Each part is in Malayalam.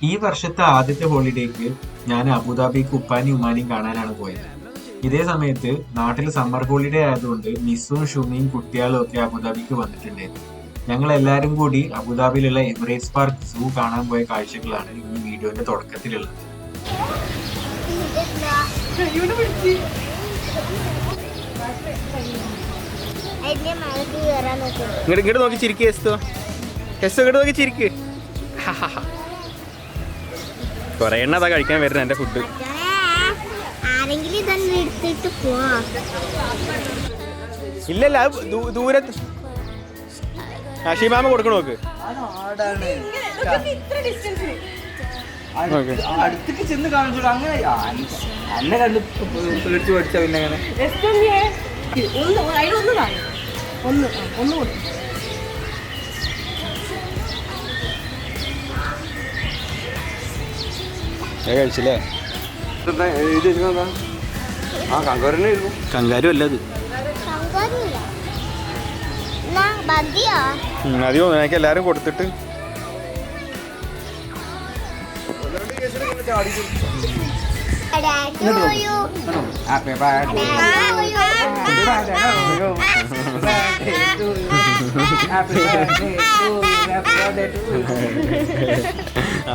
ഈ വർഷത്തെ ആദ്യത്തെ ഹോളിഡേക്ക് ഞാൻ അബുദാബിക്ക് ഉപ്പാനി ഉമ്മാനിയും കാണാനാണ് പോയത്. ഇതേ സമയത്ത് നാട്ടിൽ സമ്മർ ഹോളിഡേ ആയതുകൊണ്ട് മിസ്സും ഷുമിയും കുട്ടികളും ഒക്കെ അബുദാബിക്ക് വന്നിട്ടുണ്ടായിരുന്നു. ഞങ്ങൾ എല്ലാവരും കൂടി അബുദാബിയിലുള്ള എമിറേറ്റ്സ് പാർക്ക് സൂ കാണാൻ പോയ കാഴ്ചകളാണ് ഈ വീഡിയോന്റെ തുടക്കത്തിലുള്ളത്. ഇങ്ങോട്ട് നോക്കി ചിരിക്ക് എസ്തോ ഇങ്ങോട്ട് നോക്കി ചിരിക്ക്. കൊറേ എണ്ണ അതാ കഴിക്കാൻ വരുന്നത് എന്റെ ഫുഡ്. ഇല്ലല്ല ദൂരത്ത് ഷിമാമ കൊടുക്കണ നോക്ക്. അടുത്തേക്ക് ചെന്ന് കാണിച്ചോളൂ. അങ്ങനെ എന്നെ കണ്ട് പേടിച്ചു പഠിച്ച പിന്നെ അങ്ങനെ കഴിച്ചില്ലേ? ആ കങ്കാരനെ കങ്കാരും അല്ല അത്. അതെയോ എനിക്ക് എല്ലാരും കൊടുത്തിട്ട്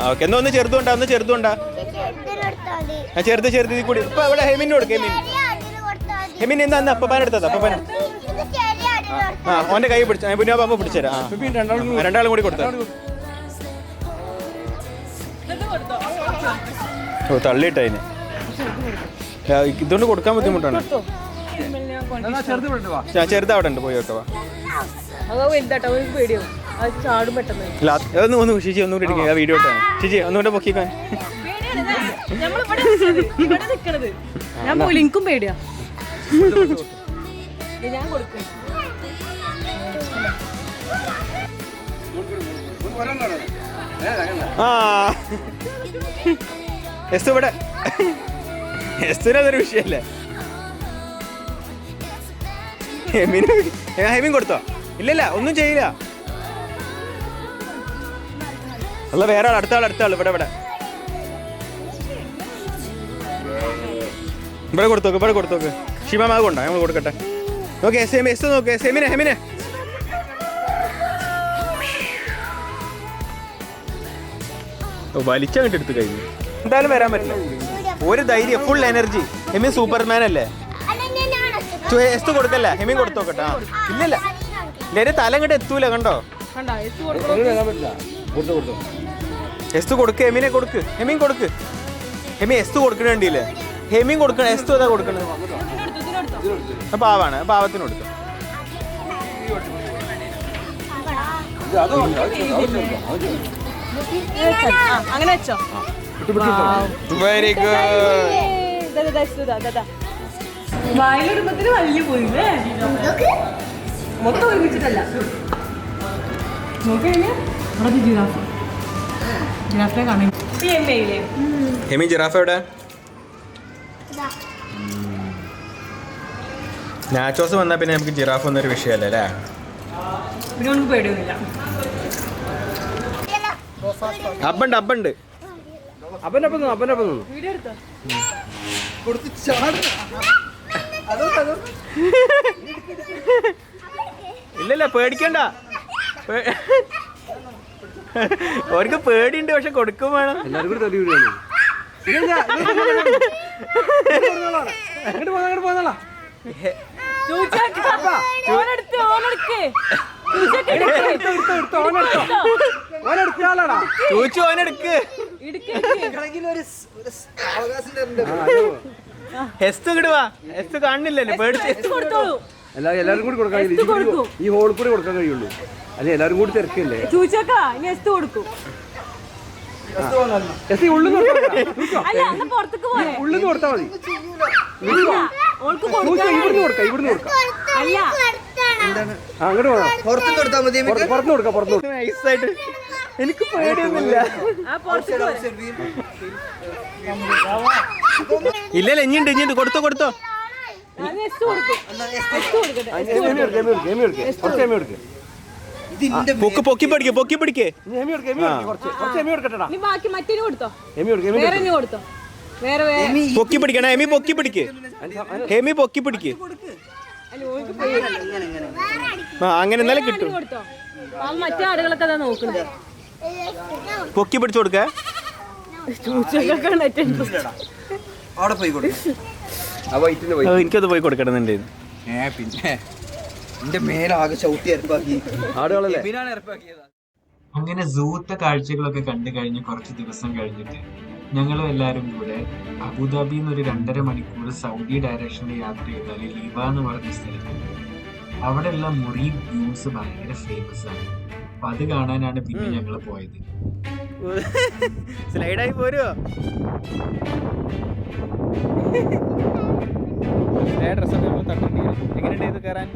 ഓക്കെ. എന്നാ ഒന്ന് ചെറുതുണ്ടാ, ഒന്ന് ചെറുതുണ്ടാ. ചെറുത് ചെറുത് ഇതിൽ കൂടി ഇപ്പൊ ഇവിടെ ഹെമിന് കൊടുക്ക. ഹെമിൻ എന്താ അപ്പപ്പാനെടുത്തത്? അപ്പപ്പാൻ ആ ഓന്റെ കൈ പിടിച്ച പുന്നാപ്പ പിടിച്ചേരാ. രണ്ടാളും കൂടി കൊടുത്ത. ഓ തള്ളിയിട്ട അതിന് ഇതുകൊണ്ട് കൊടുക്കാൻ ബുദ്ധിമുട്ടാണ്. ചെറുത് അവിടെ ഉണ്ട്, പോയി വെക്കവാ. ഒന്ന് ഷിജി ഒന്നുകൂടി ഇടിക്കുക വീഡിയോ ഇട്ടാണ്. ഷിജി ഒന്നുകൂടെ പൊക്കിക്കാൻ. എനിക്കും പേടിയാ. ഞാൻ കൊടുക്കും. ആ എസ്തു ഇവിടെ എസ്തുവിനതൊരു വിഷയല്ലേ. ഹെമിൻ കൊടുത്തോ? ഇല്ലല്ല ഒന്നും ചെയ്യില്ല. അല്ല വേറെ ആൾ, അടുത്ത ആൾ ഇവിടെ ഇവിടെ ഇവിടെ കൊടുത്തോക്ക്, ഇവിടെ കൊടുത്തോക്ക്. ഷിമാമാ കൊണ്ടോ? ഞങ്ങൾ കൊടുക്കട്ടെ. നോക്കെ എസ് നോക്ക്. ഹെമിനെ വലിച്ചങ്ങോട്ട് എടുത്ത് കഴിഞ്ഞു. എന്തായാലും വരാൻ പറ്റില്ല. ഒരു ധൈര്യം, ഫുൾ എനർജി. ഹെമിൻ സൂപ്പർമാൻ അല്ലേ? എസ് കൊടുക്കല്ലേ? ഹെമിൻ കൊടുത്തോക്കട്ടെ. ആ ഇല്ലല്ല ഇല്ല, തല ഇങ്ങോട്ട് എത്തൂല. കണ്ടോ? എസ് കൊടുക്ക്. ഹെമിനെ കൊടുക്ക്. ഹെമിൻ കൊടുക്ക്. Hemi S കൊടുക്കണേണ്ടില്ലേ? ഹെമിൻ കൊടുക്കണം. എസ് ഏതാ കൊടുക്കണത്? പാവാണ്, പാവത്തിന് കൊടുക്കും. അങ്ങനെ വെച്ചോ. Very good. വായിലിടുമ്പത്തിന് വലിയ പോയില്ലേ? മൊത്തം ഒരുമിച്ചിട്ടല്ല. നോക്കിക്കഴിഞ്ഞാൽ ജിറാഫിനെ കാണാൻ. ഹെമി ജിറാഫ് എവിടെ? നാച്ചോസ് വന്നാ പിന്നെ നമുക്ക് ജിറാഫ് ഒന്നൊരു വിഷയമല്ലേ അല്ലേ? പിന്നെ നമുക്ക് പേടിയൊന്നുമില്ല. അബ്ബണ്ട് വീഡിയോ എടുത്തോ? ഇല്ലല്ല പേടിക്കണ്ട. അവർക്ക് പേടിയുണ്ട്, പക്ഷെ കൊടുക്കും വേണം. എല്ലാവരും കൂടി തടി വീടാണ്. ചോദിച്ചു ഓനെടുക്ക്. ഹെസ്റ്റ് കിടുവാ. ഹെസ്റ്റ് കാണുന്നില്ലല്ലോ, പേടിച്ച്. എല്ലാവരും കൂടി കൊടുക്കാൻ കഴിയില്ല. ഈ ഹോളിൽ കൂടി കൊടുക്കാൻ കഴിയുള്ളൂ. അല്ലെ എല്ലാവരും കൂടി തിരക്കല്ലേ. ചോദിച്ചേക്കാ ഇനി എസ് കൊടുക്കും. ഉള്ളിൽ കൊടുത്താൽ മതി. ഇവിടുന്ന് കൊടുക്കാം. അങ്ങോട്ട് പോകാം. പുറത്തു കൊടുത്താൽ മതി. പുറത്തു കൊടുക്കാം. നൈസായിട്ട്. എനിക്ക് പേടിയൊന്നുമില്ല. ഇല്ലല്ല ഇഞ്ഞിണ്ട് കൊടുത്തോ. പൊക്കി പൊക്കി പിടിക്ക് പൊക്കി പിടിക്ക്. നീ ബാക്കി മറ്റേന് കൊടുത്തോ, വേറെ കൊടുത്തോ, വേറെ വേറെ പൊക്കി പിടിക്കണം. ഹെമി പൊക്കി പിടിക്ക്, ഹെമി പൊക്കി പിടിക്ക്. അങ്ങനെ എന്നാലും കിട്ടും. കൊടുത്തോ. മറ്റേ ആടുകളൊക്കെ അതാ നോക്കുന്നത്. പൊക്കി പിടിച്ചു കൊടുക്ക. അവിടെ പോയി എനിക്കത് പോയി കൊടുക്കണമെന്നുണ്ട്. പിന്നെ എന്റെ മേലാകെ ചവിട്ടി ഇറപ്പാക്കി ആടുകളല്ലേ. അങ്ങനെ സൂത്തെ കാഴ്ചകളൊക്കെ കണ്ടു കഴിഞ്ഞ് കുറച്ച് ദിവസം കഴിഞ്ഞിട്ട് ഞങ്ങളും എല്ലാവരും കൂടെ അബുദാബിയിൽ നിന്ന് ഒരു 2.5 മണിക്കൂർ സൗദി ഡയറക്ഷനിൽ യാത്ര ചെയ്താൽ ലിവ എന്ന് പറഞ്ഞ സ്ഥലത്തുണ്ട്. അവിടെയുള്ള മുറി വ്യൂസ് ഭയങ്കര ഫേമസ് ആണ്. അപ്പൊ അത് കാണാനാണ് പിന്നെ ഞങ്ങൾ പോയത്. സ്ലൈഡായി പോരുവോ? ഡ്രസ്സൊക്കെ നമ്മൾ തട്ടിട്ടുണ്ട്. എങ്ങനെയുണ്ട് ഇത് കയറാൻ?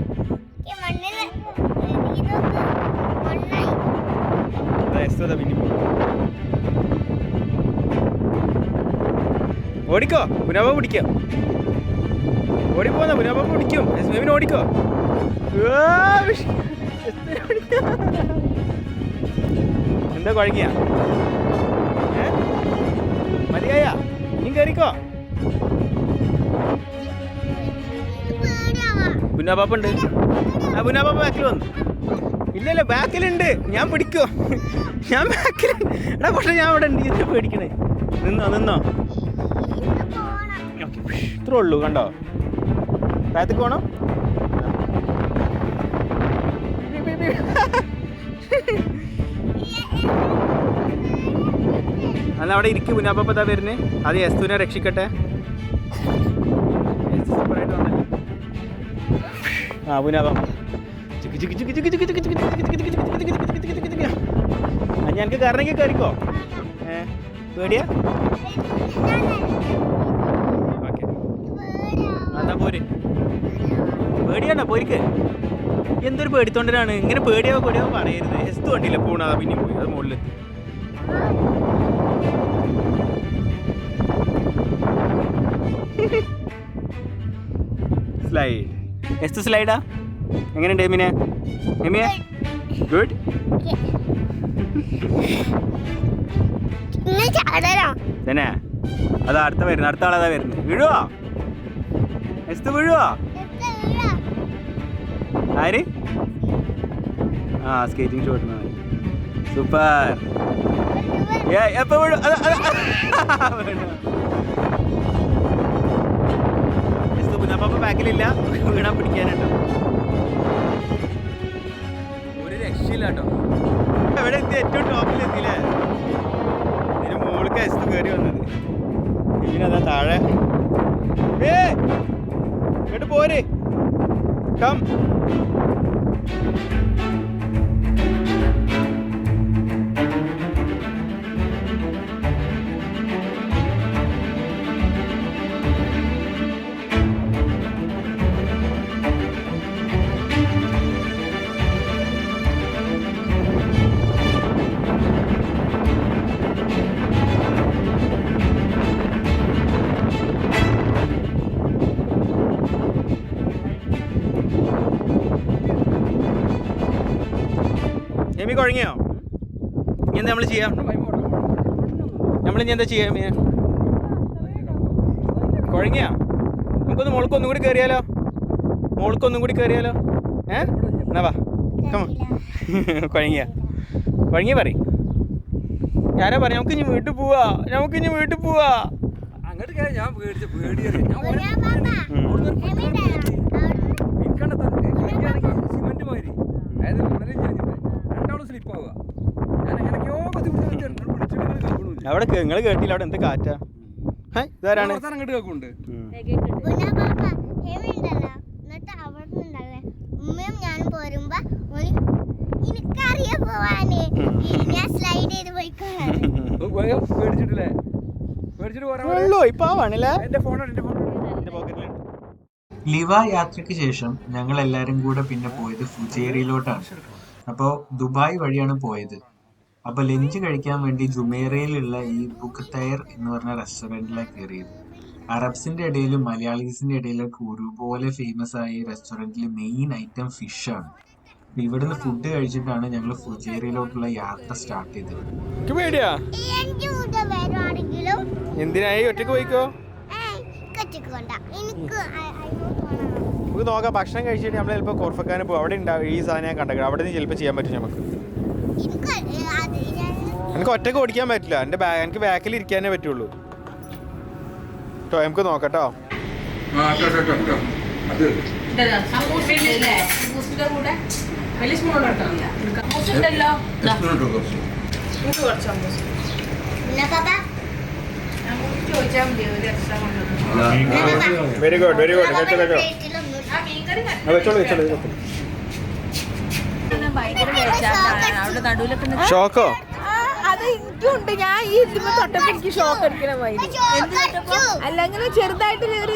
ഓടിക്കോ, പുനാബ പിടിക്കോ, ഓടിപ്പോന്ന പുനാബ പിടിക്കും. എസ്മേമിന് ഓടിക്കോ. എന്താ കുഴങ്ങിയ? മതിയായ നീ കയറിക്കോ. പുന്നാപ്പാപ്പുണ്ട്. ആ പുന്നാപ്പാപ്പ ബാക്കിൽ വന്നു. ഇല്ലല്ലോ ബാക്കിലുണ്ട്. ഞാൻ പിടിക്കോ, ഞാൻ ബാക്കിലുണ്ട്. എടാ പക്ഷെ ഞാൻ അവിടെ ഉണ്ട്. ഇതിനെ പേടിക്കണേ. നിന്നോ ഇത്രേ ഉള്ളൂ. കണ്ടോ ബാത്തേക്ക് പോണോ? അല്ല അവിടെ ഇരിക്കും. പുന്നാപ്പാപ്പ എന്താ വരുന്നേ? അത് യസ്തുവിനെ രക്ഷിക്കട്ടെ. സൂപ്പറായിട്ട് വന്നല്ലേ. ആ പുനാപ്പാപ്പ ഞങ്ങൾക്ക് കയറണമെങ്കിൽ കയറിക്കോ. പേടിയാ? ഓക്കെ എന്നാ പോര്. പേടിയാണോ? പോരിക്ക്. എന്തൊരു പേടിത്തൊണ്ടനാണ്. ഇങ്ങനെ പേടിയാവോ പറയരുത്. എസ്തു കണ്ടില്ല പോണ. പിന്നെ പോയി അത് മുകളിൽ. സ്ലൈഡ്. എസ്തു സ്ലൈഡാ? എങ്ങനെയുണ്ട് എമിനെ? എമിയെ ഗുഡ്. തന്നെ അതാ അടുത്ത വരുന്നത്. അടുത്ത ആളതാ വരുന്നത്. വീഴുവോ? എസ്തു വീഴുവോ? ആര്? ആ സ്കേറ്റിംഗ് ഷോട്ട്. സൂപ്പർ. എപ്പോ വീഴും? എസ്തു പുനാപ്പാപ്പ ബാക്കിലില്ല. വീണാൻ പിടിക്കാനുണ്ടോ? ഒരു രക്ഷയില്ല കേട്ടോ. എവിടെ എത്തി? ഏറ്റവും ടോപ്പിലെത്തിയില്ലേ? ഇതിന് മുകളിൽ എസ്തു കയറി വന്നത്. ഇതിനതാ താഴെ. ഇങ്ങോട്ട് പോര്. കം. എമി കുഴങ്ങിയോ? ഇനി എന്താ നമ്മൾ ചെയ്യാം? നമ്മളിനി എന്താ ചെയ്യാം? കുഴങ്ങിയാ? നമുക്കൊന്ന് മോൾക്കൊന്നും കൂടി കയറിയാലോ? മോൾക്കൊന്നും കൂടി കയറിയാലോ? എന്നാ വാ. കുഴങ്ങിയ പറ. ഞാനാ പറയാം നമുക്കിനി വീട്ടിൽ പോവാ. അങ്ങോട്ട് ഞാൻ പേടിച്ച പേടിയ സിമെന്റ് മാതിരി. അതായത് രണ്ടാളും സ്ലിപ്പ് ആവുക. ഞാൻ എങ്ങനെയൊക്കെയോ അവിടെ നിങ്ങൾ കേട്ടില്ല? അവിടെ എന്ത് കാറ്റാ? ഇതാരാണ്? അങ്ങോട്ട് കേൾക്കുന്നുണ്ട്. പേടിച്ചിട്ടില്ലേ? പേടിച്ചിട്ട് ലിവ യാത്രയ്ക്ക് ശേഷം ഞങ്ങൾ എല്ലാരും കൂടെ പിന്നെ പോയത് ഫുജേറിയിലോട്ടാണ്. അപ്പോൾ ദുബായ് വഴിയാണ് പോയത്. അപ്പൊ ലഞ്ച് കഴിക്കാൻ വേണ്ടി ജുമേറയിലുള്ള ഈ ബുഖ്തയർ എന്ന് പറഞ്ഞ റെസ്റ്റോറൻറ്റിലാണ് കയറിയത്. അറബ്സിന്റെ ഇടയിലും മലയാളീസിന്റെ ഇടയിലൊക്കെ ഒരുപോലെ ഫേമസ് ആയ ഈ റെസ്റ്റോറൻറ്റിലെ മെയിൻ ഐറ്റം ഫിഷാണ്. ഇവിടുന്ന് ഫുഡ് കഴിച്ചിട്ടാണ് ഞങ്ങൾ ഫുജേറിയയിലോട്ടുള്ള യാത്ര സ്റ്റാർട്ട് ചെയ്തത്. പേടിയാ എന്തിനായി ഒറ്റക്ക് പോയിക്കോ? നമുക്ക് നോക്കാം. ഭക്ഷണം കഴിച്ചിട്ട് നമ്മൾ ചിലപ്പോൾ കോർഫക്കാനെ പോകും. അവിടെ ഉണ്ടാവും ഈ സാധനം ഞാൻ കണ്ടത്. അവിടെ നിന്ന് ചിലപ്പോൾ ചെയ്യാൻ പറ്റും നമുക്ക്. എനിക്ക് ഒറ്റക്ക് ഓടിക്കാൻ പറ്റില്ല. എനിക്ക് ബാക്കിൽ ഇരിക്കാനേ പറ്റുള്ളൂ കേട്ടോ. നമുക്ക് നോക്കട്ടോ. Very good very good. ഷോക്കോ? അത് എനിക്കുണ്ട്. ഞാൻ ഈ ഇതിന് തൊട്ടപ്പോ എനിക്ക് ഷോക്ക് അടിക്കണ മാതിരി. അല്ലെങ്കിൽ ചെറുതായിട്ട് ഒരു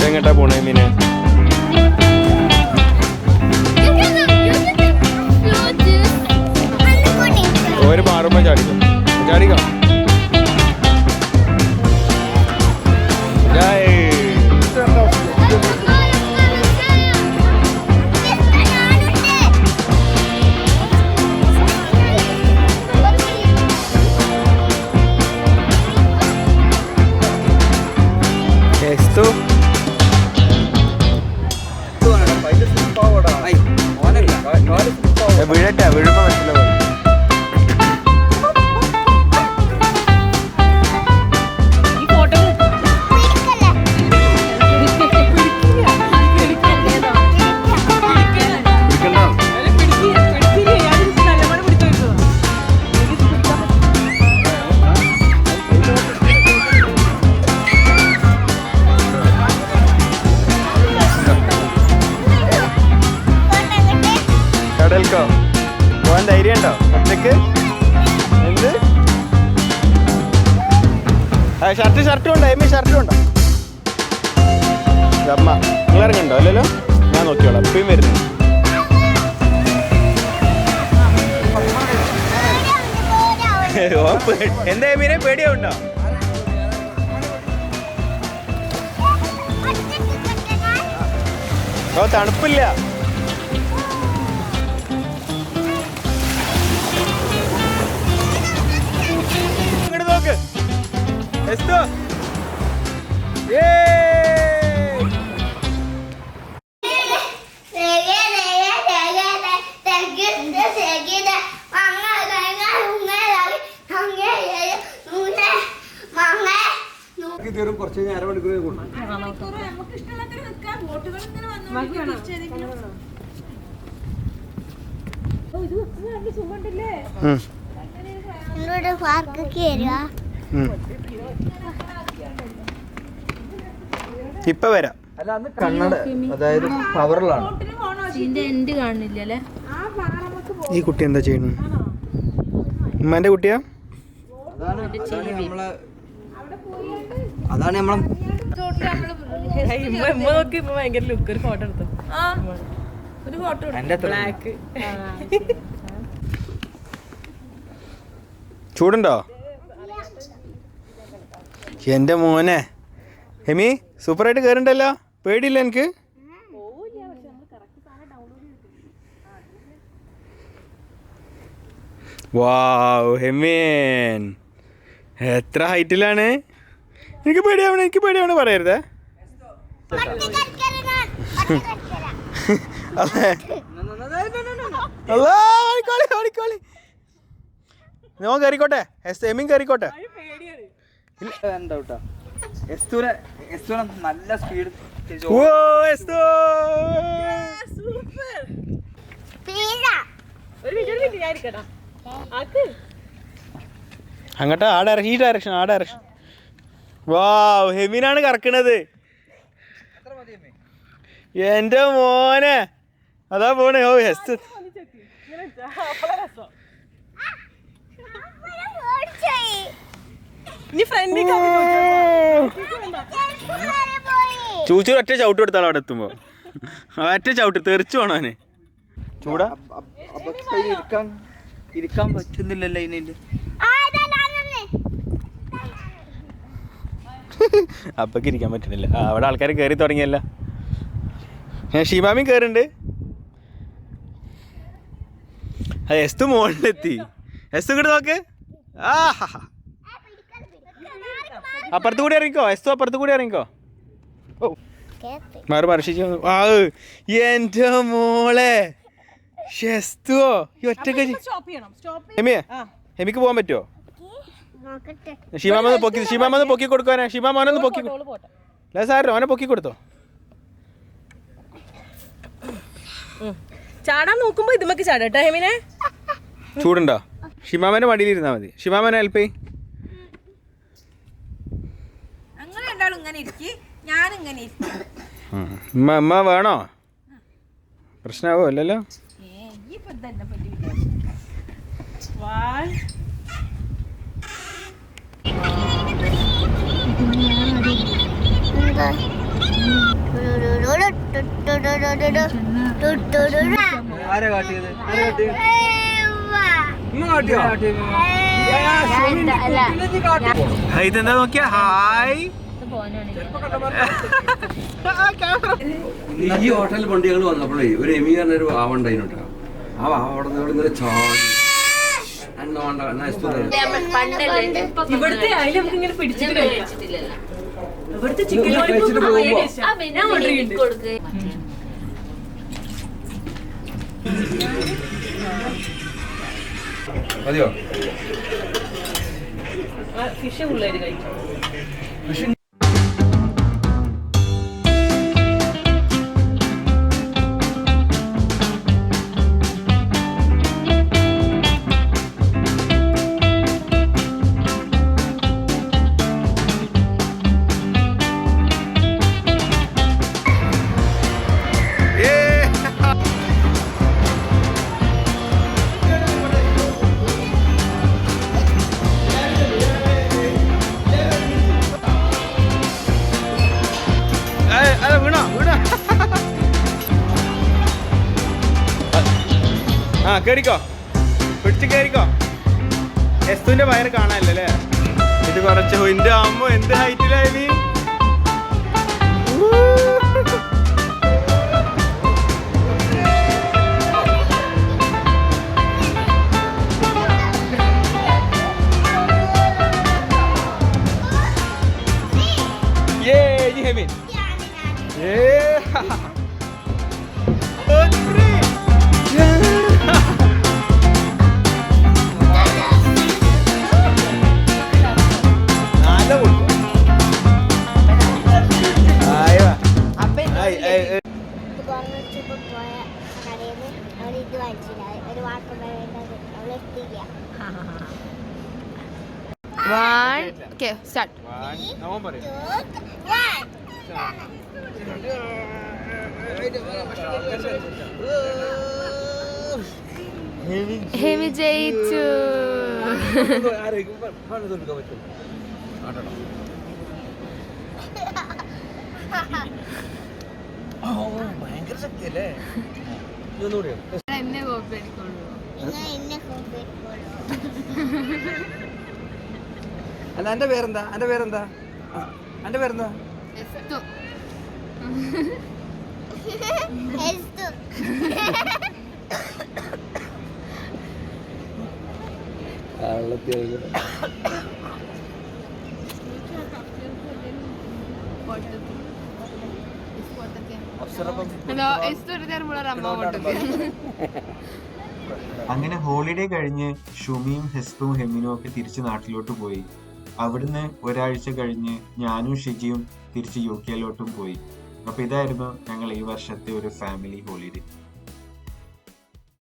എങ്ങട്ടാ പോണേ മീനെ? ഒരു മാറുമ്പോ ചാടിക്കോ ചാടിക്കോ. വീഴട്ടെ, വീഴുമ്പോ പറ്റില്ല. കടൽക്കോ പോവാൻ ധൈര്യം ഉണ്ടോ ഒറ്റക്ക്? എന്ത് ഷർട്ടും ഉണ്ടോ? എമ്മി ഷർട്ടും ഉണ്ടോ? അമ്മ നിങ്ങൾ ഇറങ്ങണ്ടോ? അല്ലല്ലോ, ഞാൻ നോക്കിയോളാം. ഇപ്പയും വരുന്നു. എന്താ എമ്മീനെ പേടിയാവുണ്ടോ? ഓ തണുപ്പില്ല. Esto. കുറച്ച് അരമണിക്കൂർ ഇപ്പൊ വരാം. അല്ല അന്ന് കണ്ണട അതായത് പവറിലാണ്. ഈ കുട്ടി എന്താ ചെയ്യുന്നു? ഉമ്മാന്റെ കുട്ടിയാ? അതാണ് നമ്മളെ ഭയങ്കര ലുക്ക്. ഒരു ഫോട്ടോ എടുത്തു. ഒരു ഫോട്ടോ ബ്ലാക്ക്. ചൂടുണ്ടോ? എന്റെ മോനെ ഹെമി സൂപ്പറായിട്ട് കയറുണ്ടല്ലോ. പേടിയില്ല എനിക്ക്? വാവ് ഹെമീൻ എത്ര ഹൈറ്റിലാണ്. എനിക്ക് പേടിയാവണ പറയരുതേ. ഞാൻ കയറിക്കോട്ടെ. ഹെമീൻ കയറിക്കോട്ടെ. നല്ല സ്പീഡ്. അങ്ങോട്ടാ ഈ ഡയറക്ഷൻ. വാവ് ഹെമീനാണ് കറക്കണത്. എന്റെ മോനെ അതാ പോണേ. ഓ ഹെസ്റ്റ് ചൂച്ചു ഒറ്റ ചവിട്ട് കൊടുത്താലോ അവിടെ എത്തുമ്പോ. ഒറ്റ ചവിട്ട് തെറിച്ചു പോണോ അവന്. ചൂടാ ഇരിക്കാൻ പറ്റുന്നില്ലല്ലോ. അപ്പൊക്ക് ഇരിക്കാൻ പറ്റുന്നില്ല. അവിടെ ആൾക്കാർ കയറി തുടങ്ങിയല്ല. ഷീമാമി കയറുന്നുണ്ട്. എസ്തു മുകളിലെത്തി. എസ്തു ഇങ്ങോട്ട് നോക്ക്. അപ്പുറത്ത് കൂടി ഇറങ്ങിക്കോ. എസ്തു അപ്പുറത്ത് കൂടി ഇറങ്ങിക്കോ. ഓ മാറി മറിച്ചു. എന്റെ മോളെ ഷെസ്തുവോ ഈ ഒറ്റക്ക്. ഹെമിയെ ഹെമിക്ക് പോകാൻ പറ്റുമോ? ഷീമാമൊന്ന് പൊക്കി കൊടുക്കാനാ. ഷീമാമോനൊന്ന് പൊക്കി സാറിന് അവനെ പൊക്കി കൊടുത്തോ. ചാടാൻ നോക്കുമ്പോ ഇതുമൊക്കെ ചാടട്ടോ ഹെമിനെ. ചൂടുണ്ടോ? ഷിമാമന്റെ മടിയിലിരുന്നാ മതി. ഷിമാമനെ ഹെൽപ്പ് ചെയ്. അങ്ങനെ രണ്ടാളും ഇങ്ങനെ ഇരിക്കി, ഞാനിങ്ങനെ ഇരിക്കും. അമ്മ വേണോ? പ്രശ്നമാവോ? അല്ലല്ലോ. ഇതെന്താ നോക്കിയാ? ഹായ്. ഈ ഹോട്ടലിൽ പണ്ട് ഞങ്ങൾ വന്നപ്പോഴേ ഒരു എമി പറഞ്ഞൊരു ആവണ്ടായിട്ടാ. ആ അവിടെ നിന്ന് ചാടി ഇവിടുത്തെ അതിൽ നമുക്ക് ഇങ്ങനെ പിടിച്ചിട്ട് കഴിച്ചിട്ടില്ല. ഇവിടുത്തെ ചിക്കൻ മതിയോ? ഫിഷ് ഉള്ളവര് കഴിക്കും. കേറിക്കോ, പിടിച്ച് കേറിക്കോ. എസ്തുവിന്റെ വയറ് കാണാനല്ലേ ഇത് കുറച്ച്. എന്റെ അമ്മ എന്ത് ഹൈറ്റിലായി നീ. ഹെമിൻ ഹെമി ജയിച്ചു. ഭയങ്കര ശക്തിയല്ലേ. എന്നെ കോപ്പി അടിക്കുള്ളൂ. അല്ല എന്റെ പേരെന്താ? എന്റെ പേരെന്താ? എന്റെ പേരെന്താ? അങ്ങനെ ഹോളിഡേ കഴിഞ്ഞ് ഷുമിയും ഹെസ്തുവും ഹെമിനും ഒക്കെ തിരിച്ച് നാട്ടിലോട്ട് പോയി. അവിടുന്ന് ഒരാഴ്ച കഴിഞ്ഞ് ഞാനും ഷിജിയും തിരിച്ച് UK പോയി. അപ്പൊ ഇതായിരുന്നു ഞങ്ങൾ ഈ വർഷത്തെ ഒരു ഫാമിലി ഹോളിഡേ.